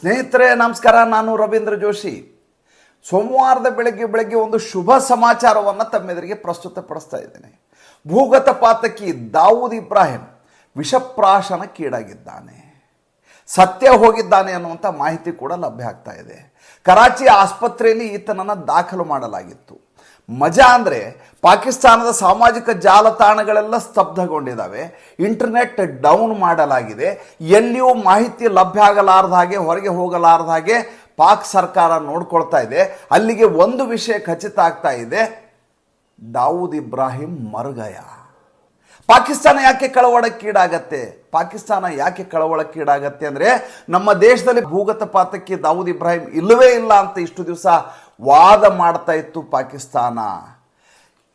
ಸ್ನೇಹಿತರೆ ನಮಸ್ಕಾರ, ನಾನು ರವೀಂದ್ರ ಜೋಶಿ. ಸೋಮವಾರದ ಬೆಳಗ್ಗೆ ಒಂದು ಶುಭ ಸಮಾಚಾರವನ್ನು ತಮ್ಮೆದುರಿಗೆ ಪ್ರಸ್ತುತಪಡಿಸ್ತಾ ಇದ್ದೇನೆ. ಭೂಗತ ಪಾತಕಿ ದಾವೂದ್ ಇಬ್ರಾಹಿಂ ವಿಷಪ್ರಾಶನಕ್ಕೀಡಾಗಿದ್ದಾನೆ, ಸತ್ಯ ಹೋಗಿದ್ದಾನೆ ಅನ್ನುವಂಥ ಮಾಹಿತಿ ಕೂಡ ಲಭ್ಯ ಆಗ್ತಾ ಇದೆ. ಕರಾಚಿ ಆಸ್ಪತ್ರೆಯಲ್ಲಿ ಈತನನ್ನು ದಾಖಲು ಮಾಡಲಾಗಿತ್ತು. ಮಜಾ ಅಂದರೆ ಪಾಕಿಸ್ತಾನದ ಸಾಮಾಜಿಕ ಜಾಲತಾಣಗಳೆಲ್ಲ ಸ್ತಬ್ಧಗೊಂಡಿದ್ದಾವೆ, ಇಂಟರ್ನೆಟ್ ಡೌನ್ ಮಾಡಲಾಗಿದೆ, ಎಲ್ಲಿಯೂ ಮಾಹಿತಿ ಲಭ್ಯ ಆಗಲಾರ್ದ ಹಾಗೆ, ಹೊರಗೆ ಹೋಗಲಾರ್ದ ಹಾಗೆ ಪಾಕ್ ಸರ್ಕಾರ ನೋಡ್ಕೊಳ್ತಾ ಇದೆ. ಅಲ್ಲಿಗೆ ಒಂದು ವಿಷಯ ಖಚಿತ ಆಗ್ತಾ ಇದೆ, ದಾವೂದ್ ಇಬ್ರಾಹಿಂ ಮರ್ಗಯ. ಪಾಕಿಸ್ತಾನ ಯಾಕೆ ಕಳವಳಕ್ಕೀಡಾಗತ್ತೆ ಅಂದರೆ ನಮ್ಮ ದೇಶದಲ್ಲಿ ಭೂಗತ ಪಾತಕಿ ದಾವೂದ್ ಇಬ್ರಾಹಿಂ ಇಲ್ಲವೇ ಇಲ್ಲ ಅಂತ ಇಷ್ಟು ದಿವಸ ವಾದ ಮಾಡ್ತಾ ಇತ್ತು ಪಾಕಿಸ್ತಾನ.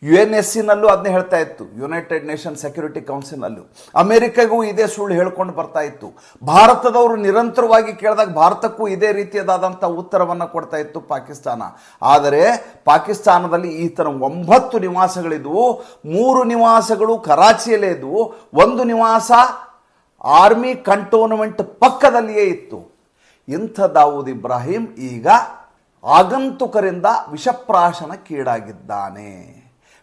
UNSC-ನಲ್ಲೂ ಅದನ್ನೇ ಹೇಳ್ತಾ ಇತ್ತು, ಯುನೈಟೆಡ್ ನೇಷನ್ ಸೆಕ್ಯೂರಿಟಿ ಕೌನ್ಸಿಲ್ನಲ್ಲೂ. ಅಮೆರಿಕಗೂ ಇದೇ ಸುಳ್ಳು ಹೇಳ್ಕೊಂಡು ಬರ್ತಾ ಇತ್ತು. ಭಾರತದವರು ನಿರಂತರವಾಗಿ ಕೇಳಿದಾಗ ಭಾರತಕ್ಕೂ ಇದೇ ರೀತಿಯಾದಂಥ ಉತ್ತರವನ್ನು ಕೊಡ್ತಾ ಇತ್ತು ಪಾಕಿಸ್ತಾನ. ಆದರೆ ಪಾಕಿಸ್ತಾನದಲ್ಲಿ ಈತನ 9 ನಿವಾಸಗಳಿದ್ವು. 3 ನಿವಾಸಗಳು ಕರಾಚಿಯಲ್ಲೇ ಇದ್ವು, 1 ನಿವಾಸ ಆರ್ಮಿ ಕಂಟೋನ್ಮೆಂಟ್ ಪಕ್ಕದಲ್ಲಿಯೇ ಇತ್ತು. ಇಂಥ ದಾವೂದ್ ಇಬ್ರಾಹಿಂ ಈಗ ಆಗಂತುಕರಿಂದ ವಿಷಪ್ರಾಶನಕ್ಕೀಡಾಗಿದ್ದಾನೆ.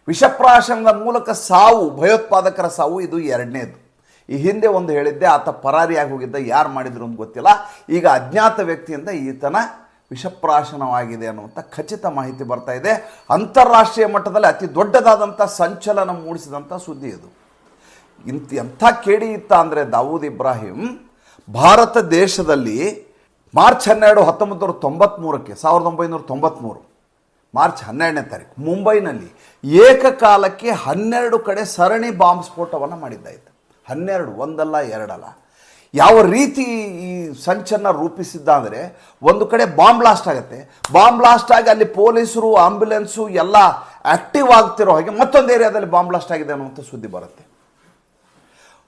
ವಿಷಪ್ರಾಶನದ ಮೂಲಕ ಸಾವು, ಭಯೋತ್ಪಾದಕರ ಸಾವು ಇದು 2ನೇದು. ಈ ಹಿಂದೆ ಒಂದು ಹೇಳಿದ್ದೆ, ಆತ ಪರಾರಿಯಾಗಿ ಹೋಗಿದ್ದ, ಯಾರು ಮಾಡಿದ್ರು ಅಂತ ಗೊತ್ತಿಲ್ಲ. ಈಗ ಅಜ್ಞಾತ ವ್ಯಕ್ತಿಯಿಂದ ಈತನ ವಿಷಪ್ರಾಶನವಾಗಿದೆ ಅನ್ನುವಂಥ ಖಚಿತ ಮಾಹಿತಿ ಬರ್ತಾ ಇದೆ. ಅಂತಾರಾಷ್ಟ್ರೀಯ ಮಟ್ಟದಲ್ಲಿ ಅತಿ ದೊಡ್ಡದಾದಂಥ ಸಂಚಲನ ಮೂಡಿಸಿದಂಥ ಸುದ್ದಿ ಇದು. ಎಂಥ ಕೇಡಿ ಇತ್ತ ಅಂದರೆ ದಾವೂದ್ ಇಬ್ರಾಹಿಂ ಭಾರತ ದೇಶದಲ್ಲಿ ಮಾರ್ಚ್ 12, 1993 ಮಾರ್ಚ್ 12ನೇ ತಾರೀಕು ಮುಂಬೈನಲ್ಲಿ ಏಕಕಾಲಕ್ಕೆ 12 ಕಡೆ ಸರಣಿ ಬಾಂಬ್ ಸ್ಫೋಟವನ್ನು ಮಾಡಿದ್ದಾಯಿತು. 12, ಒಂದಲ್ಲ ಎರಡಲ್ಲ. ಯಾವ ರೀತಿ ಈ ಸಂಚನ್ನು ರೂಪಿಸಿದ್ದ ಅಂದರೆ, ಒಂದು ಕಡೆ ಬಾಂಬ್ ಬ್ಲಾಸ್ಟ್ ಆಗುತ್ತೆ, ಬಾಂಬ್ ಬ್ಲಾಸ್ಟ್ ಆಗಿ ಅಲ್ಲಿ ಪೊಲೀಸರು, ಆಂಬ್ಯುಲೆನ್ಸು ಎಲ್ಲ ಆಕ್ಟಿವ್ ಆಗ್ತಿರೋ ಹಾಗೆ ಮತ್ತೊಂದು ಏರಿಯಾದಲ್ಲಿ ಬಾಂಬ್ ಬ್ಲಾಸ್ಟ್ ಆಗಿದೆ ಅನ್ನುವಂಥ ಸುದ್ದಿ ಬರುತ್ತೆ.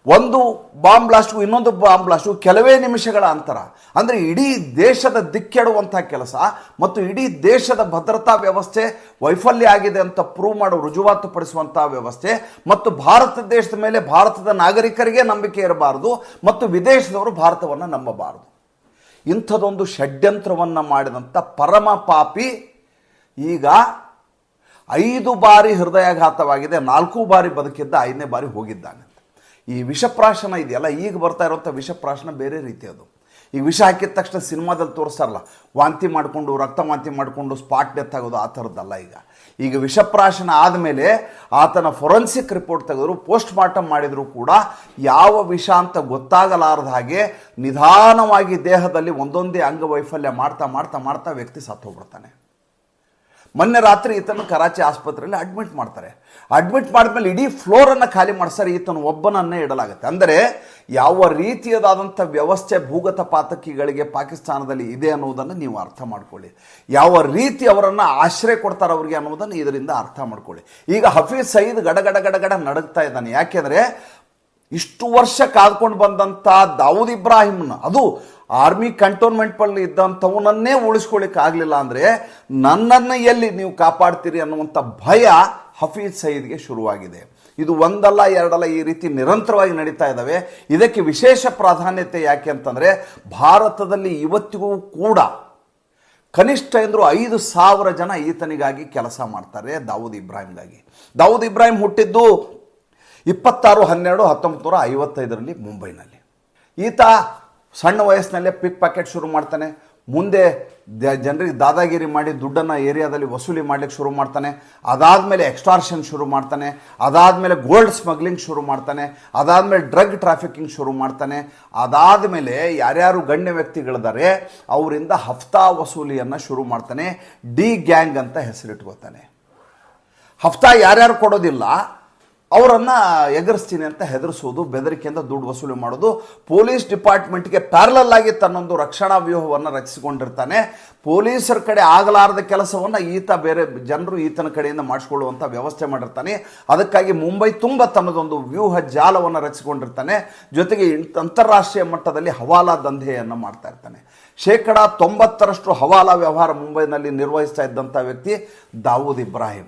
ಒಂದು ಬಾಂಬ್ ಬ್ಲಾಸ್ಟ್ಗೂ ಇನ್ನೊಂದು ಬಾಂಬ್ ಬ್ಲಾಸ್ಟ್ಗೂ ಕೆಲವೇ ನಿಮಿಷಗಳ ಅಂತರ. ಅಂದರೆ ಇಡೀ ದೇಶದ ದಿಕ್ಕೆಡುವಂಥ ಕೆಲಸ ಮತ್ತು ಇಡೀ ದೇಶದ ಭದ್ರತಾ ವ್ಯವಸ್ಥೆ ವೈಫಲ್ಯ ಆಗಿದೆ ಅಂತ ಪ್ರೂವ್ ಮಾಡೋ, ರುಜುವಾತು ಪಡಿಸುವಂಥ ವ್ಯವಸ್ಥೆ ಮತ್ತು ಭಾರತ ದೇಶದ ಮೇಲೆ ಭಾರತದ ನಾಗರಿಕರಿಗೆ ನಂಬಿಕೆ ಇರಬಾರದು ಮತ್ತು ವಿದೇಶದವರು ಭಾರತವನ್ನು ನಂಬಬಾರದು. ಇಂಥದೊಂದು ಷಡ್ಯಂತ್ರವನ್ನು ಮಾಡಿದಂಥ ಪರಮ ಪಾಪಿ ಈಗ 5 ಬಾರಿ ಹೃದಯಾಘಾತವಾಗಿದೆ, 4 ಬಾರಿ ಬದುಕಿದ್ದ, 5ನೇ ಬಾರಿ ಹೋಗಿದ್ದಾನೆ. ಈ ವಿಷಪ್ರಾಶನ ಇದೆಯಲ್ಲ, ಈಗ ಬರ್ತಾ ಇರೋಂಥ ವಿಷಪ್ರಾಶನ ಬೇರೆ ರೀತಿ. ಅದು ಈಗ ವಿಷ ಹಾಕಿದ ತಕ್ಷಣ ಸಿನಿಮಾದಲ್ಲಿ ತೋರಿಸ್ತಾರಲ್ಲ, ವಾಂತಿ ಮಾಡಿಕೊಂಡು, ರಕ್ತ ವಾಂತಿ ಮಾಡಿಕೊಂಡು ಸ್ಪಾಟ್ ಡೆತ್ ಆಗೋದು, ಆ ಥರದ್ದಲ್ಲ. ಈಗ ವಿಷಪ್ರಾಶನ ಆದಮೇಲೆ ಆತನ ಫೊರೆನ್ಸಿಕ್ ರಿಪೋರ್ಟ್ ತೆಗೆದ್ರು, ಪೋಸ್ಟ್ ಮಾರ್ಟಮ್ ಮಾಡಿದರೂ ಕೂಡ ಯಾವ ವಿಷ ಅಂತ ಗೊತ್ತಾಗಲಾರದ ಹಾಗೆ ನಿಧಾನವಾಗಿ ದೇಹದಲ್ಲಿ ಒಂದೊಂದೇ ಅಂಗವೈಫಲ್ಯ ಮಾಡ್ತಾ ಮಾಡ್ತಾ ಮಾಡ್ತಾ ವ್ಯಕ್ತಿ ಸತ್ತು ಹೋಗ್ಬಿಡ್ತಾನೆ. ಮೊನ್ನೆ ರಾತ್ರಿ ಈತನ ಕರಾಚಿ ಆಸ್ಪತ್ರೆಯಲ್ಲಿ ಅಡ್ಮಿಟ್ ಮಾಡ್ತಾರೆ. ಅಡ್ಮಿಟ್ ಮಾಡಿದ್ಮೇಲೆ ಇಡೀ ಫ್ಲೋರನ್ನು ಖಾಲಿ ಮಾಡಿಸ್ತಾರೆ, ಈತನ ಒಬ್ಬನನ್ನೇ ಇಡಲಾಗುತ್ತೆ. ಅಂದರೆ ಯಾವ ರೀತಿಯದಾದಂಥ ವ್ಯವಸ್ಥೆ ಭೂಗತ ಪಾತಕಿಗಳಿಗೆ ಪಾಕಿಸ್ತಾನದಲ್ಲಿ ಇದೆ ಅನ್ನೋದನ್ನು ನೀವು ಅರ್ಥ ಮಾಡ್ಕೊಳ್ಳಿ. ಯಾವ ರೀತಿ ಅವರನ್ನು ಆಶ್ರಯ ಕೊಡ್ತಾರೆ ಅವರಿಗೆ ಅನ್ನೋದನ್ನು ಇದರಿಂದ ಅರ್ಥ ಮಾಡ್ಕೊಳ್ಳಿ. ಈಗ ಹಫೀಜ್ ಸಯೀದ್ ಗಡಗಡ ನಡುಗ್ತಾ ಇದ್ದಾನೆ. ಯಾಕೆಂದರೆ ಇಷ್ಟು ವರ್ಷ ಕಾದ್ಕೊಂಡು ಬಂದಂಥ ದಾವೂದ್ ಇಬ್ರಾಹಿಂನ, ಅದು ಆರ್ಮಿ ಕಂಟೋನ್ಮೆಂಟ್ನಲ್ಲಿ ಇದ್ದಂಥವನನ್ನೇ ಉಳಿಸ್ಕೊಳ್ಳಿಕ್ಕೆ ಆಗಲಿಲ್ಲ ಅಂದರೆ ನನ್ನನ್ನು ಎಲ್ಲಿ ನೀವು ಕಾಪಾಡ್ತೀರಿ ಅನ್ನುವಂಥ ಭಯ ಹಫೀಜ್ ಸಯೀದ್ಗೆ ಶುರುವಾಗಿದೆ. ಇದು ಒಂದಲ್ಲ ಎರಡಲ್ಲ, ಈ ರೀತಿ ನಿರಂತರವಾಗಿ ನಡೀತಾ ಇದ್ದಾವೆ. ಇದಕ್ಕೆ ವಿಶೇಷ ಪ್ರಾಧಾನ್ಯತೆ ಯಾಕೆ ಅಂತಂದರೆ, ಭಾರತದಲ್ಲಿ ಇವತ್ತಿಗೂ ಕೂಡ ಕನಿಷ್ಠ ಎಂದರೂ 5,000 ಜನ ಈತನಿಗಾಗಿ ಕೆಲಸ ಮಾಡ್ತಾರೆ, ದಾವೂದ್ ಇಬ್ರಾಹಿಂಗಾಗಿ. ದಾವೂದ್ ಇಬ್ರಾಹಿಂ ಹುಟ್ಟಿದ್ದು 26/12/1955 ಮುಂಬೈನಲ್ಲಿ. ಈತ ಸಣ್ಣ ವಯಸ್ಸಿನಲ್ಲೇ ಪಿಕ್ ಪ್ಯಾಕೆಟ್ ಶುರು ಮಾಡ್ತಾನೆ. ಮುಂದೆ ಜನರಿಗೆ ದಾದಾಗಿರಿ ಮಾಡಿ ದುಡ್ಡನ್ನು ಏರಿಯಾದಲ್ಲಿ ವಸೂಲಿ ಮಾಡಲಿಕ್ಕೆ ಶುರು ಮಾಡ್ತಾನೆ. ಅದಾದಮೇಲೆ ಎಕ್ಸ್ಟಾರ್ಷನ್ ಶುರು ಮಾಡ್ತಾನೆ. ಅದಾದಮೇಲೆ ಗೋಲ್ಡ್ ಸ್ಮಗ್ಲಿಂಗ್ ಶುರು ಮಾಡ್ತಾನೆ. ಅದಾದಮೇಲೆ ಡ್ರಗ್ ಟ್ರಾಫಿಕಿಂಗ್ ಶುರು ಮಾಡ್ತಾನೆ. ಅದಾದಮೇಲೆ ಯಾರ್ಯಾರು ಗಣ್ಯ ವ್ಯಕ್ತಿಗಳಿದ್ದಾರೆ ಅವರಿಂದ ಹಫ್ತಾ ವಸೂಲಿಯನ್ನು ಶುರು ಮಾಡ್ತಾನೆ. ಡಿ ಗ್ಯಾಂಗ್ ಅಂತ ಹೆಸರಿಟ್ಕೋತಾನೆ. ಹಫ್ತಾ ಯಾರ್ಯಾರು ಕೊಡೋದಿಲ್ಲ ಅವರನ್ನು ಎಗರಿಸ್ತೀನಿ ಅಂತ ಹೆದರಿಸೋದು, ಬೆದರಿಕೆಯಿಂದ ದುಡ್ಡು ವಸೂಲಿ ಮಾಡೋದು. ಪೊಲೀಸ್ ಡಿಪಾರ್ಟ್ಮೆಂಟ್ಗೆ ಪ್ಯಾರಲಲ್ ಆಗಿ ತನ್ನೊಂದು ರಕ್ಷಣಾ ವ್ಯೂಹವನ್ನು ರಚಿಸಿಕೊಂಡಿರ್ತಾನೆ. ಪೊಲೀಸರ ಕಡೆ ಆಗಲಾರದ ಕೆಲಸವನ್ನು ಬೇರೆ ಜನರು ಈತನ ಕಡೆಯಿಂದ ಮಾಡಿಸ್ಕೊಳ್ಳುವಂಥ ವ್ಯವಸ್ಥೆ ಮಾಡಿರ್ತಾನೆ. ಅದಕ್ಕಾಗಿ ಮುಂಬೈ ತುಂಬ ತನ್ನದೊಂದು ವ್ಯೂಹ ಜಾಲವನ್ನು ರಚಿಸಿಕೊಂಡಿರ್ತಾನೆ. ಜೊತೆಗೆ ಅಂತಾರಾಷ್ಟ್ರೀಯ ಮಟ್ಟದಲ್ಲಿ ಹವಾಲಾ ದಂಧೆಯನ್ನು ಮಾಡ್ತಾ ಇರ್ತಾನೆ. 90% ಹವಾಲಾ ವ್ಯವಹಾರ ಮುಂಬೈನಲ್ಲಿ ನಿರ್ವಹಿಸ್ತಾ ಇದ್ದಂಥ ವ್ಯಕ್ತಿ ದಾವೂದ್ ಇಬ್ರಾಹಿಂ.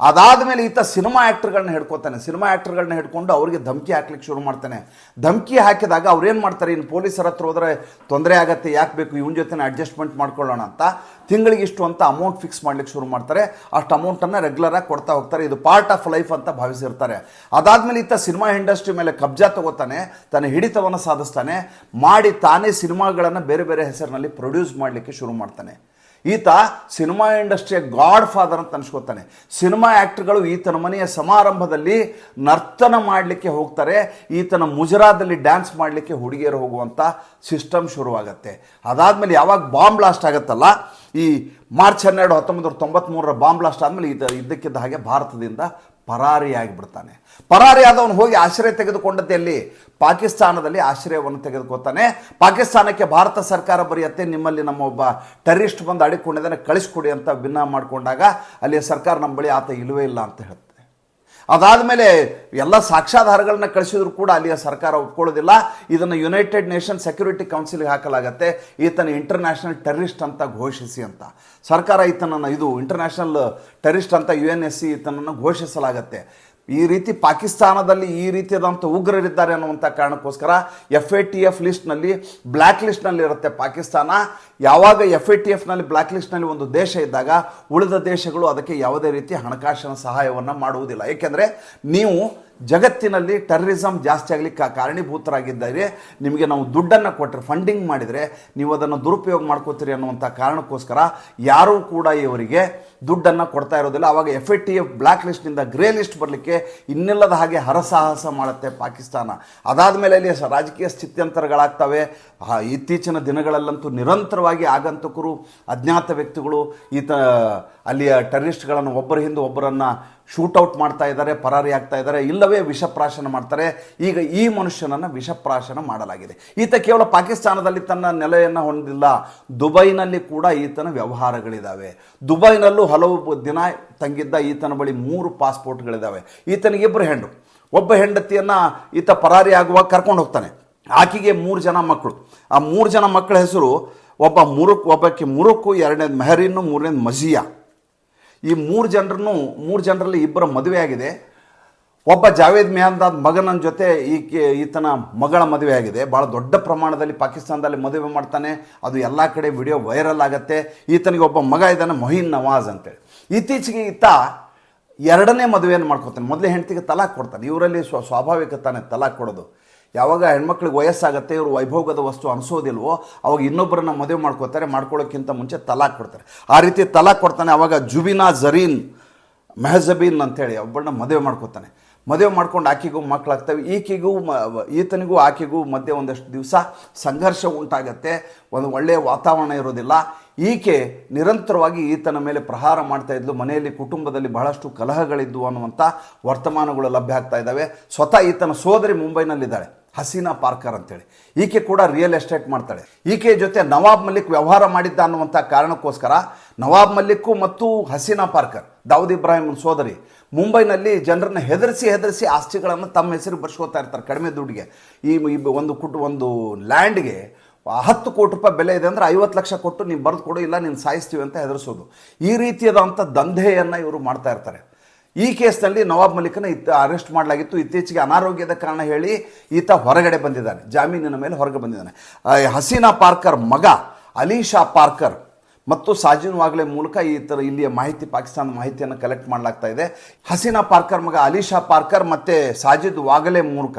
ಅದಾದಮೇಲೆ ಈತ ಸಿನಿಮಾ ಆ್ಯಕ್ಟರ್ಗಳನ್ನ ಹಿಡ್ಕೊತಾನೆ. ಸಿನಿಮಾ ಆ್ಯಕ್ಟರ್ಗಳನ್ನ ಹಿಡ್ಕೊಂಡು ಅವರಿಗೆ ಧಮಕಿ ಹಾಕ್ಲಿಕ್ಕೆ ಶುರು ಮಾಡ್ತಾನೆ. ಧಮಕಿ ಹಾಕಿದಾಗ ಅವ್ರೇನು ಮಾಡ್ತಾರೆ, ಇನ್ನು ಪೊಲೀಸರ ಹತ್ರ ಹೋದರೆ ತೊಂದರೆ ಆಗತ್ತೆ, ಯಾಕೆ ಬೇಕು, ಇವನ ಜೊತೆ ಅಡ್ಜಸ್ಟ್ಮೆಂಟ್ ಮಾಡ್ಕೊಳ್ಳೋಣ ಅಂತ ತಿಂಗಳಿಗೆ ಇಷ್ಟು ಅಂತ ಅಮೌಂಟ್ ಫಿಕ್ಸ್ ಮಾಡ್ಲಿಕ್ಕೆ ಶುರು ಮಾಡ್ತಾರೆ. ಅಷ್ಟು ಅಮೌಂಟನ್ನು ರೆಗ್ಯುಲರಾಗಿ ಕೊಡ್ತಾ ಹೋಗ್ತಾರೆ. ಇದು ಪಾರ್ಟ್ ಆಫ್ ಲೈಫ್ ಅಂತ ಭಾವಿಸಿರ್ತಾರೆ. ಅದಾದಮೇಲೆ ಈತ ಸಿನಿಮಾ ಇಂಡಸ್ಟ್ರಿ ಮೇಲೆ ಕಬ್ಜಾ ತಗೋತಾನೆ, ತನ್ನ ಹಿಡಿತವನ್ನು ಸಾಧಿಸ್ತಾನೆ, ಮಾಡಿ ತಾನೇ ಸಿನಿಮಾಗಳನ್ನು ಬೇರೆ ಬೇರೆ ಹೆಸರಿನಲ್ಲಿ ಪ್ರೊಡ್ಯೂಸ್ ಮಾಡಲಿಕ್ಕೆ ಶುರು ಮಾಡ್ತಾನೆ. ಈತ ಸಿನಿಮಾ ಇಂಡಸ್ಟ್ರಿಯ ಗಾಡ್ ಫಾದರ್ ಅಂತ ಅನ್ಸ್ಕೊತಾನೆ. ಸಿನಿಮಾ ಆ್ಯಕ್ಟರ್ಗಳು ಈತನ ಮನೆಯ ಸಮಾರಂಭದಲ್ಲಿ ನರ್ತನ ಮಾಡಲಿಕ್ಕೆ ಹೋಗ್ತಾರೆ. ಈತನ ಮುಜರಾದಲ್ಲಿ ಡ್ಯಾನ್ಸ್ ಮಾಡಲಿಕ್ಕೆ ಹುಡುಗಿಯರು ಹೋಗುವಂಥ ಸಿಸ್ಟಮ್ ಶುರುವಾಗತ್ತೆ. ಅದಾದಮೇಲೆ ಯಾವಾಗ ಬಾಂಬ್ ಬ್ಲಾಸ್ಟ್ ಆಗುತ್ತಲ್ಲ, ಈ ಮಾರ್ಚ್ 12, 1993 ಬಾಂಬ್ ಬ್ಲಾಸ್ಟ್ ಆದಮೇಲೆ ಈತ ಇದ್ದಕ್ಕಿದ್ದ ಹಾಗೆ ಭಾರತದಿಂದ ಪರಾರಿಯಾಗಿಬಿಡ್ತಾನೆ. ಪರಾರಿಯಾದವನು ಹೋಗಿ ಆಶ್ರಯ ತೆಗೆದುಕೊಂಡದ್ದೇ ಅಲ್ಲಿ ಪಾಕಿಸ್ತಾನದಲ್ಲಿ ಆಶ್ರಯವನ್ನು ತೆಗೆದುಕೊತಾನೆ. ಪಾಕಿಸ್ತಾನಕ್ಕೆ ಭಾರತ ಸರ್ಕಾರ ಬರೆಯುತ್ತೆ, ನಿಮ್ಮಲ್ಲಿ ನಮ್ಮ ಒಬ್ಬ ಟೆರರಿಸ್ಟ್ ಬಂದು ಅಡಿಕೊಂಡಿದ್ದಾನೆ, ಕಳಿಸ್ಕೊಡಿ ಅಂತ ಭಿನ್ನ ಮಾಡಿಕೊಂಡಾಗ ಅಲ್ಲಿಯ ಸರ್ಕಾರ ನಮ್ಮ ಬಳಿ ಆತ ಇಲ್ಲವೇ ಇಲ್ಲ ಅಂತ ಹೇಳುತ್ತೆ. ಅದಾದಮೇಲೆ ಎಲ್ಲ ಸಾಕ್ಷ್ಯಾಧಾರಗಳನ್ನ ಕಳಿಸಿದ್ರು ಕೂಡ ಅಲ್ಲಿಯ ಸರ್ಕಾರ ಒಪ್ಕೊಳ್ಳೋದಿಲ್ಲ. ಇದನ್ನು ಯುನೈಟೆಡ್ ನೇಷನ್ ಸೆಕ್ಯೂರಿಟಿ ಕೌನ್ಸಿಲ್ಗೆ ಹಾಕಲಾಗತ್ತೆ, ಈತನ ಇಂಟರ್ನ್ಯಾಷನಲ್ ಟೆರರಿಸ್ಟ್ ಅಂತ ಘೋಷಿಸಿ ಅಂತ. ಸರ್ಕಾರ ಈತನನ್ನು ಇದು ಇಂಟರ್ನ್ಯಾಷನಲ್ ಟೆರರಿಸ್ಟ್ ಅಂತ UNSC ಈತನನ್ನು ಘೋಷಿಸಲಾಗತ್ತೆ. ಈ ರೀತಿ ಪಾಕಿಸ್ತಾನದಲ್ಲಿ ಈ ರೀತಿಯಾದಂಥ ಉಗ್ರರಿದ್ದಾರೆ ಅನ್ನುವಂಥ ಕಾರಣಕ್ಕೋಸ್ಕರ FATF ಲಿಸ್ಟ್ನಲ್ಲಿ ಬ್ಲ್ಯಾಕ್ ಲಿಸ್ಟ್ನಲ್ಲಿ ಇರುತ್ತೆ ಪಾಕಿಸ್ತಾನ. ಯಾವಾಗ FATFನಲ್ಲಿ ಬ್ಲ್ಯಾಕ್ ಲಿಸ್ಟ್ನಲ್ಲಿ ಒಂದು ದೇಶ ಇದ್ದಾಗ ಉಳಿದ ದೇಶಗಳು ಅದಕ್ಕೆ ಯಾವುದೇ ರೀತಿ ಹಣಕಾಸಿನ ಸಹಾಯವನ್ನು ಮಾಡುವುದಿಲ್ಲ. ಏಕೆಂದರೆ ನೀವು ಜಗತ್ತಿನಲ್ಲಿ ಟೆರರಿಸಮ್ ಜಾಸ್ತಿ ಆಗಲಿಕ್ಕೆ ಕಾರಣೀಭೂತರಾಗಿದ್ದಾರೆ. ನಿಮಗೆ ನಾವು ದುಡ್ಡನ್ನು ಕೊಟ್ಟರೆ, ಫಂಡಿಂಗ್ ಮಾಡಿದರೆ ನೀವು ಅದನ್ನು ದುರುಪಯೋಗ ಮಾಡ್ಕೋತೀರಿ ಅನ್ನುವಂಥ ಕಾರಣಕ್ಕೋಸ್ಕರ ಯಾರೂ ಕೂಡ ಇವರಿಗೆ ದುಡ್ಡನ್ನು ಕೊಡ್ತಾ ಇರೋದಿಲ್ಲ. ಆವಾಗ FATF ಬ್ಲ್ಯಾಕ್ ಲಿಸ್ಟ್ನಿಂದ ಗ್ರೇ ಲಿಸ್ಟ್ ಬರಲಿಕ್ಕೆ ಇನ್ನಿಲ್ಲದ ಹಾಗೆ ಹರಸಾಹಸ ಮಾಡುತ್ತೆ ಪಾಕಿಸ್ತಾನ. ಅದಾದಮೇಲೆ ಅಲ್ಲಿ ರಾಜಕೀಯ ಸ್ಥಿತ್ಯಂತರಗಳಾಗ್ತವೆ. ಇತ್ತೀಚಿನ ದಿನಗಳಲ್ಲಂತೂ ನಿರಂತರವಾಗಿ ಆಗಂತಕರು, ಅಜ್ಞಾತ ವ್ಯಕ್ತಿಗಳು ಅಲ್ಲಿಯ ಟೆರರಿಸ್ಟ್ಗಳನ್ನು ಒಬ್ಬರ ಹಿಂದೆ ಒಬ್ಬರನ್ನು ಶೂಟೌಟ್ ಮಾಡ್ತಾ ಇದ್ದಾರೆ, ಪರಾರಿ ಆಗ್ತಾ ಇದ್ದಾರೆ, ಇಲ್ಲವೇ ವಿಷಪ್ರಾಶನ ಮಾಡ್ತಾರೆ. ಈಗ ಈ ಮನುಷ್ಯನನ್ನು ವಿಷಪ್ರಾಶನ ಮಾಡಲಾಗಿದೆ. ಈತ ಕೇವಲ ಪಾಕಿಸ್ತಾನದಲ್ಲಿ ತನ್ನ ನೆಲೆಯನ್ನು ಹೊಂದಿಲ್ಲ, ದುಬೈನಲ್ಲಿ ಕೂಡ ಈತನ ವ್ಯವಹಾರಗಳಿದ್ದಾವೆ. ದುಬೈನಲ್ಲೂ ಹಲವು ದಿನ ತಂಗಿದ್ದ ಈತನ ಬಳಿ 3 ಪಾಸ್ಪೋರ್ಟ್ಗಳಿದ್ದಾವೆ. ಈತನಿಗೆ 2 ಹೆಣ್ಣು, ಒಬ್ಬ ಹೆಂಡತಿಯನ್ನು ಈತ ಪರಾರಿ ಆಗುವಾಗ ಕರ್ಕೊಂಡು ಹೋಗ್ತಾನೆ. ಆಕೆಗೆ 3 ಜನ ಮಕ್ಕಳು. ಆ 3 ಜನ ಮಕ್ಕಳ ಹೆಸರು, ಒಬ್ಬಕ್ಕೆ ಮುರುಕು, 2ನೇದು ಮೆಹರಿನ್ನು, 3ನೇದು ಮಜಿಯಾ. ಈ 3 ಜನರಲ್ಲಿ 2 ಮದುವೆ ಆಗಿದೆ. ಒಬ್ಬ ಜಾವೇದ್ ಮಿಯಾಂದಾದ್ ಮಗನ ಜೊತೆ ಈತನ ಮಗಳ ಮದುವೆ ಆಗಿದೆ. ಭಾಳ ದೊಡ್ಡ ಪ್ರಮಾಣದಲ್ಲಿ ಪಾಕಿಸ್ತಾನದಲ್ಲಿ ಮದುವೆ ಮಾಡ್ತಾನೆ. ಅದು ಎಲ್ಲ ಕಡೆ ವಿಡಿಯೋ ವೈರಲ್ ಆಗುತ್ತೆ. ಈತನಿಗೆ ಒಬ್ಬ ಮಗ ಇದ್ದಾನೆ, ಮೊಹಿನ್ ನವಾಜ್ ಅಂತೇಳಿ. ಇತ್ತೀಚೆಗೆ ಈತ 2ನೇ ಮದುವೆಯನ್ನು ಮಾಡ್ಕೊತಾನೆ. ಮೊದಲೇ ಹೆಂಡತಿಗೆ ತಲಾಕ್ ಕೊಡ್ತಾನೆ. ಇವರಲ್ಲಿ ಸ್ವಾಭಾವಿಕ ತಾನೆ ತಲಾಕ್ ಕೊಡೋದು. ಯಾವಾಗ ಹೆಣ್ಮಕ್ಳಿಗೆ ವಯಸ್ಸಾಗುತ್ತೆ, ಇವರು ವೈಭೋಗದ ವಸ್ತು ಅನಿಸೋದಿಲ್ವೋ ಅವಾಗ ಇನ್ನೊಬ್ಬರನ್ನ ಮದುವೆ ಮಾಡ್ಕೋತಾರೆ. ಮಾಡ್ಕೊಳ್ಳೋಕ್ಕಿಂತ ಮುಂಚೆ ತಲಾಕ್ ಕೊಡ್ತಾರೆ. ಆ ರೀತಿ ತಲಾಕ್ ಕೊಡ್ತಾನೆ. ಆವಾಗ ಜುಬಿನಾ ಜರೀನ್ ಮೆಹಜಬೀನ್ ಅಂತೇಳಿ ಒಬ್ಬಳನ್ನ ಮದುವೆ ಮಾಡ್ಕೋತಾನೆ. ಮದುವೆ ಮಾಡ್ಕೊಂಡು ಆಕೆಗೂ ಮಕ್ಕಳಾಗ್ತವೆ. ಈತನಿಗೂ ಆಕೆಗೂ ಮಧ್ಯೆ ಒಂದಷ್ಟು ದಿವಸ ಸಂಘರ್ಷ ಉಂಟಾಗತ್ತೆ. ಒಂದು ಒಳ್ಳೆಯ ವಾತಾವರಣ ಇರೋದಿಲ್ಲ. ಈಕೆ ನಿರಂತರವಾಗಿ ಈತನ ಮೇಲೆ ಪ್ರಹಾರ ಮಾಡ್ತಾ ಇದ್ಲು. ಮನೆಯಲ್ಲಿ ಕುಟುಂಬದಲ್ಲಿ ಬಹಳಷ್ಟು ಕಲಹಗಳಿದ್ವು ಅನ್ನುವಂಥ ವರ್ತಮಾನಗಳು ಲಭ್ಯ ಆಗ್ತಾ ಇದ್ದಾವೆ. ಸ್ವತಃ ಈತನ ಸೋದರಿ ಮುಂಬೈನಲ್ಲಿದ್ದಾಳೆ, ಹಸೀನಾ ಪಾರ್ಕರ್ ಅಂತೇಳಿ. ಈಕೆ ಕೂಡ ರಿಯಲ್ ಎಸ್ಟೇಟ್ ಮಾಡ್ತಾಳೆ. ಈಕೆ ಜೊತೆ ನವಾಬ್ ಮಲ್ಲಿಕ್ ವ್ಯವಹಾರ ಮಾಡಿದ್ದ ಅನ್ನುವಂಥ ಕಾರಣಕ್ಕೋಸ್ಕರ ನವಾಬ್ ಮಲ್ಲಿಕ್ಕು ಮತ್ತು ಹಸೀನಾ ಪಾರ್ಕರ್, ದಾವೂದ್ ಇಬ್ರಾಹಿಂ ಸೋದರಿ, ಮುಂಬೈನಲ್ಲಿ ಜನರನ್ನ ಹೆದರಿಸಿ ಆಸ್ತಿಗಳನ್ನು ತಮ್ಮ ಹೆಸರಿಗೆ ಬರ್ಸ್ಕೊತಾ ಇರ್ತಾರೆ ಕಡಿಮೆ ದುಡ್ಡಿಗೆ. ಒಂದು ಲ್ಯಾಂಡ್ಗೆ 10 ಕೋಟಿ ರೂಪಾಯಿ ಬೆಲೆ ಇದೆ ಅಂದರೆ 50 ಲಕ್ಷ ಕೊಟ್ಟು ನೀವು ಬರೆದು ಕೊಡು, ಇಲ್ಲ ನೀನು ಸಾಯಿಸ್ತೀವಿ ಅಂತ ಹೆದರಿಸೋದು. ಈ ರೀತಿಯಾದಂಥ ದಂಧೆಯನ್ನು ಇವರು ಮಾಡ್ತಾ ಇರ್ತಾರೆ. ಈ ಕೇಸ್ನಲ್ಲಿ ನವಾಬ್ ಮಲ್ಲಿಕನ ಅರೆಸ್ಟ್ ಮಾಡಲಾಗಿತ್ತು. ಇತ್ತೀಚೆಗೆ ಅನಾರೋಗ್ಯದ ಕಾರಣ ಹೇಳಿ ಈತ ಹೊರಗಡೆ ಬಂದಿದ್ದಾನೆ, ಜಾಮೀನಿನ ಮೇಲೆ ಹೊರಗೆ ಬಂದಿದ್ದಾನೆ. ಹಸೀನಾ ಪಾರ್ಕರ್ ಮಗ ಅಲಿ ಶಾ ಪಾರ್ಕರ್ ಮತ್ತು ಸಾಜಿನ್ ವಾಗ್ಲೆ ಮೂಲಕ ಇಲ್ಲಿಯ ಮಾಹಿತಿ, ಪಾಕಿಸ್ತಾನದ ಮಾಹಿತಿಯನ್ನು ಕಲೆಕ್ಟ್ ಮಾಡಲಾಗ್ತಾ ಇದೆ. ಹಸೀನಾ ಪಾರ್ಕರ್ ಮಗ ಅಲಿ ಶಾ ಪಾರ್ಕರ್ ಮತ್ತು ಸಾಜಿದ್ ವಾಗಲೆ ಮೂಲಕ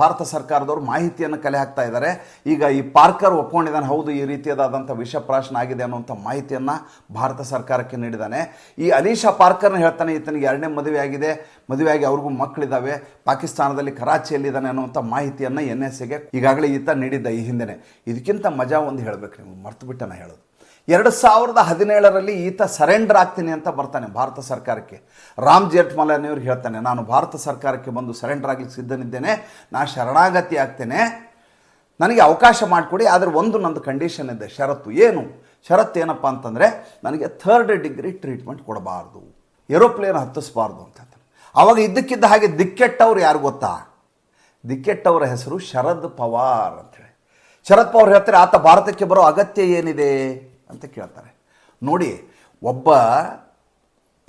ಭಾರತ ಸರ್ಕಾರದವರು ಮಾಹಿತಿಯನ್ನು ಕಲೆ ಹಾಕ್ತಾ ಇದ್ದಾರೆ. ಈಗ ಈ ಪಾರ್ಕರ್ ಒಪ್ಕೊಂಡಿದ್ದಾನೆ, ಹೌದು ಈ ರೀತಿಯಾದಂಥ ವಿಷಪ್ರಾಶನ ಆಗಿದೆ ಅನ್ನುವಂಥ ಮಾಹಿತಿಯನ್ನು ಭಾರತ ಸರ್ಕಾರಕ್ಕೆ ನೀಡಿದ್ದಾನೆ. ಈ ಅಲೀಶಾ ಪಾರ್ಕರ್ನ ಹೇಳ್ತಾನೆ ಈತನಿಗೆ 2ನೇ ಮದುವೆ ಆಗಿದೆ, ಮದುವೆಯಾಗಿ ಅವ್ರಿಗೂ ಮಕ್ಕಳಿದ್ದಾವೆ, ಪಾಕಿಸ್ತಾನದಲ್ಲಿ ಕರಾಚಿಯಲ್ಲಿದ್ದಾನೆ ಅನ್ನುವಂಥ ಮಾಹಿತಿಯನ್ನು NSAಗೆ ಈಗಾಗಲೇ ಈತ ನೀಡಿದ್ದ ಈ ಹಿಂದೆನೆ. ಇದಕ್ಕಿಂತ ಮಜಾ ಒಂದು ಹೇಳಬೇಕು, ನೀವು ಮರ್ತು ಬಿಟ್ಟನ ಹೇಳೋದು. 2017ರಲ್ಲಿ ಈತ ಸರೆಂಡರ್ ಆಗ್ತೀನಿ ಅಂತ ಬರ್ತಾನೆ ಭಾರತ ಸರ್ಕಾರಕ್ಕೆ. ರಾಮ್ ಜೇಠ್ಮಲಾನಿಯವ್ರಿಗೆ ಹೇಳ್ತಾನೆ, ನಾನು ಭಾರತ ಸರ್ಕಾರಕ್ಕೆ ಬಂದು ಸರೆಂಡರ್ ಆಗಲಿಕ್ಕೆ ಸಿದ್ಧನಿದ್ದೇನೆ, ನಾನು ಶರಣಾಗತಿ ಆಗ್ತೇನೆ, ನನಗೆ ಅವಕಾಶ ಮಾಡಿಕೊಡಿ. ಆದರೆ ಒಂದು ನಂದು ಕಂಡೀಷನ್ ಇದೆ, ಷರತ್ತು ಏನಪ್ಪ ಅಂತಂದರೆ ನನಗೆ 3rd ಡಿಗ್ರಿ ಟ್ರೀಟ್ಮೆಂಟ್ ಕೊಡಬಾರ್ದು, ಏರೋಪ್ಲೇನ್ ಹತ್ತಿಸಬಾರ್ದು ಅಂತ. ಆವಾಗ ಇದ್ದಕ್ಕಿದ್ದ ಹಾಗೆ ದಿಕ್ಕೆಟ್ಟವ್ರು ಯಾರು ಗೊತ್ತಾ? ದಿಕ್ಕೆಟ್ಟವರ ಹೆಸರು ಶರದ್ ಪವಾರ್ ಅಂತೇಳಿ. ಶರದ್ ಪವಾರ್ ಹೇಳ್ತಾರೆ, ಆತ ಭಾರತಕ್ಕೆ ಬರೋ ಅಗತ್ಯ ಏನಿದೆ ಅಂತ ಕೇಳ್ತಾರೆ. ನೋಡಿ, ಒಬ್ಬ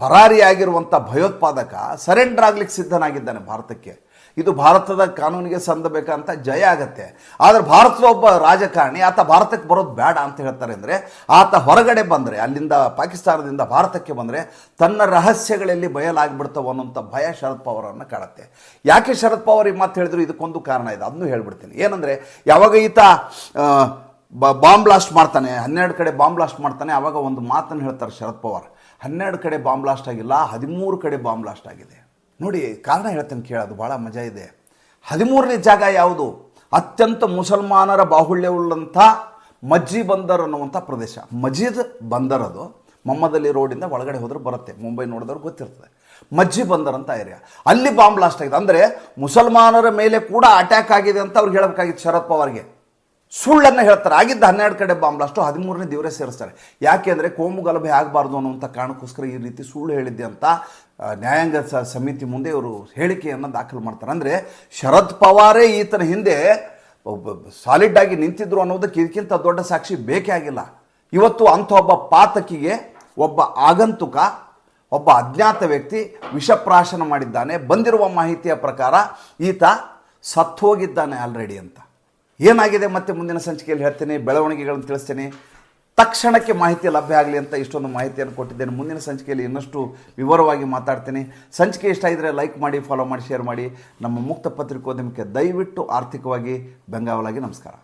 ಪರಾರಿಯಾಗಿರುವಂಥ ಭಯೋತ್ಪಾದಕ ಸರೆಂಡರ್ ಆಗ್ಲಿಕ್ಕೆ ಸಿದ್ಧನಾಗಿದ್ದಾನೆ ಭಾರತಕ್ಕೆ. ಇದು ಭಾರತದ ಕಾನೂನಿಗೆ ಸಂದಬೇಕಂತ ಜಯ ಆಗತ್ತೆ. ಆದರೆ ಭಾರತದ ಒಬ್ಬ ರಾಜಕಾರಣಿ ಆತ ಭಾರತಕ್ಕೆ ಬರೋದು ಬೇಡ ಅಂತ ಹೇಳ್ತಾರೆ ಅಂದರೆ, ಆತ ಹೊರಗಡೆ ಬಂದರೆ, ಅಲ್ಲಿಂದ ಪಾಕಿಸ್ತಾನದಿಂದ ಭಾರತಕ್ಕೆ ಬಂದರೆ ತನ್ನ ರಹಸ್ಯಗಳಲ್ಲಿ ಬಯಲಾಗಿಬಿಡ್ತಾವೆ ಅನ್ನೋಂಥ ಭಯ ಶರದ್ ಪವಾರನ್ನು ಕಾಡುತ್ತೆ. ಯಾಕೆ ಶರದ್ ಪವಾರ್ ಈ ಮಾತು ಹೇಳಿದ್ರು? ಇದಕ್ಕೊಂದು ಕಾರಣ ಇದೆ, ಅದನ್ನು ಹೇಳ್ಬಿಡ್ತೀನಿ. ಏನಂದರೆ, ಯಾವಾಗ ಈತ ಬಾಂಬ್ ಬ್ಲಾಸ್ಟ್ ಮಾಡ್ತಾನೆ, 12 ಕಡೆ ಬಾಂಬ್ ಬ್ಲಾಸ್ಟ್ ಮಾಡ್ತಾನೆ, ಆವಾಗ ಒಂದು ಮಾತನ್ನು ಹೇಳ್ತಾರೆ ಶರದ್ ಪವಾರ್, 12 ಕಡೆ ಬಾಂಬ್ ಬ್ಲಾಸ್ಟ್ ಆಗಿಲ್ಲ, 13 ಕಡೆ ಬಾಂಬ್ ಬ್ಲಾಸ್ಟ್ ಆಗಿದೆ. ನೋಡಿ, ಕಾರಣ ಹೇಳ್ತೇನೆ ಕೇಳೋದು ಭಾಳ ಮಜಾ ಇದೆ. 13ನೇ ಜಾಗ ಯಾವುದು? ಅತ್ಯಂತ ಮುಸಲ್ಮಾನರ ಬಾಹುಳ್ಯವುಳ್ಳಂಥ ಮಜ್ಜಿ ಬಂದರ್ ಅನ್ನುವಂಥ ಪ್ರದೇಶ. ಮಜೀದ್ ಬಂದರ್ ಅದು ಮೊಹಮ್ಮದ್ ಅಲಿ ರೋಡಿಂದ ಒಳಗಡೆ ಹೋದ್ರೆ ಬರುತ್ತೆ, ಮುಂಬೈ ನೋಡಿದವ್ರು ಗೊತ್ತಿರ್ತದೆ. ಮಜ್ಜಿ ಬಂದರ್ ಅಂತ ಏರಿಯಾ, ಅಲ್ಲಿ ಬಾಂಬ್ ಬ್ಲಾಸ್ಟ್ ಆಗಿದೆ. ಅಂದರೆ ಮುಸಲ್ಮಾನರ ಮೇಲೆ ಕೂಡ ಅಟ್ಯಾಕ್ ಆಗಿದೆ ಅಂತ ಅವ್ರಿಗೆ ಹೇಳಬೇಕಾಗಿತ್ತು ಶರದ್ ಪವಾರ್ಗೆ. ಸುಳ್ಳನ್ನು ಹೇಳ್ತಾರೆ. ಆಗಿದ್ದ 12 ಕಡೆ ಬಾಂಬ್ ಬ್ಲಾಸ್ಟು 13ನೇ ದಿವಸ ಸೇರಿಸ್ತಾರೆ. ಯಾಕೆ ಅಂದರೆ ಕೋಮು ಗಲಭೆ ಆಗಬಾರ್ದು ಅನ್ನುವಂಥ ಕಾರಣಕ್ಕೋಸ್ಕರ ಈ ರೀತಿ ಸುಳ್ಳು ಹೇಳಿದ್ದೆ ಅಂತ ನ್ಯಾಯಾಂಗ ಸಮಿತಿ ಮುಂದೆ ಇವರು ಹೇಳಿಕೆಯನ್ನು ದಾಖಲು ಮಾಡ್ತಾರೆ. ಅಂದರೆ ಶರದ್ ಪವಾರೇ ಈತನ ಹಿಂದೆ ಸಾಲಿಡ್ ಆಗಿ ನಿಂತಿದ್ರು ಅನ್ನೋದಕ್ಕೆ ಇದಕ್ಕಿಂತ ದೊಡ್ಡ ಸಾಕ್ಷಿ ಬೇಕೇ ಆಗಿಲ್ಲ. ಇವತ್ತು ಅಂಥ ಒಬ್ಬ ಪಾತಕಿಗೆ, ಒಬ್ಬ ಆಗಂತುಕ, ಒಬ್ಬ ಅಜ್ಞಾತ ವ್ಯಕ್ತಿ ವಿಷಪ್ರಾಶನ ಮಾಡಿದ್ದಾನೆ. ಬಂದಿರುವ ಮಾಹಿತಿಯ ಪ್ರಕಾರ ಈತ ಸತ್ತು ಹೋಗಿದ್ದಾನೆ ಆಲ್ರೆಡಿ ಅಂತ. ಏನಾಗಿದೆ ಮತ್ತೆ ಮುಂದಿನ ಸಂಚಿಕೆಯಲ್ಲಿ ಹೇಳ್ತೇನೆ, ಬೆಳವಣಿಗೆಗಳನ್ನು ತಿಳಿಸ್ತೇನೆ. ತಕ್ಷಣಕ್ಕೆ ಮಾಹಿತಿ ಲಭ್ಯ ಆಗಲಿ ಅಂತ ಇಷ್ಟೊಂದು ಮಾಹಿತಿಯನ್ನು ಕೊಟ್ಟಿದ್ದೇನೆ. ಮುಂದಿನ ಸಂಚಿಕೆಯಲ್ಲಿ ಇನ್ನಷ್ಟು ವಿವರವಾಗಿ ಮಾತಾಡ್ತೀನಿ. ಸಂಚಿಕೆ ಇಷ್ಟ ಇದ್ದರೆ ಲೈಕ್ ಮಾಡಿ, ಫಾಲೋ ಮಾಡಿ, ಶೇರ್ ಮಾಡಿ. ನಮ್ಮ ಮುಕ್ತ ಪತ್ರಿಕೋದ್ಯಮಕ್ಕೆ ದಯವಿಟ್ಟು ಆರ್ಥಿಕವಾಗಿ ಬೆಂಗಾವಲಾಗಿ. ನಮಸ್ಕಾರ.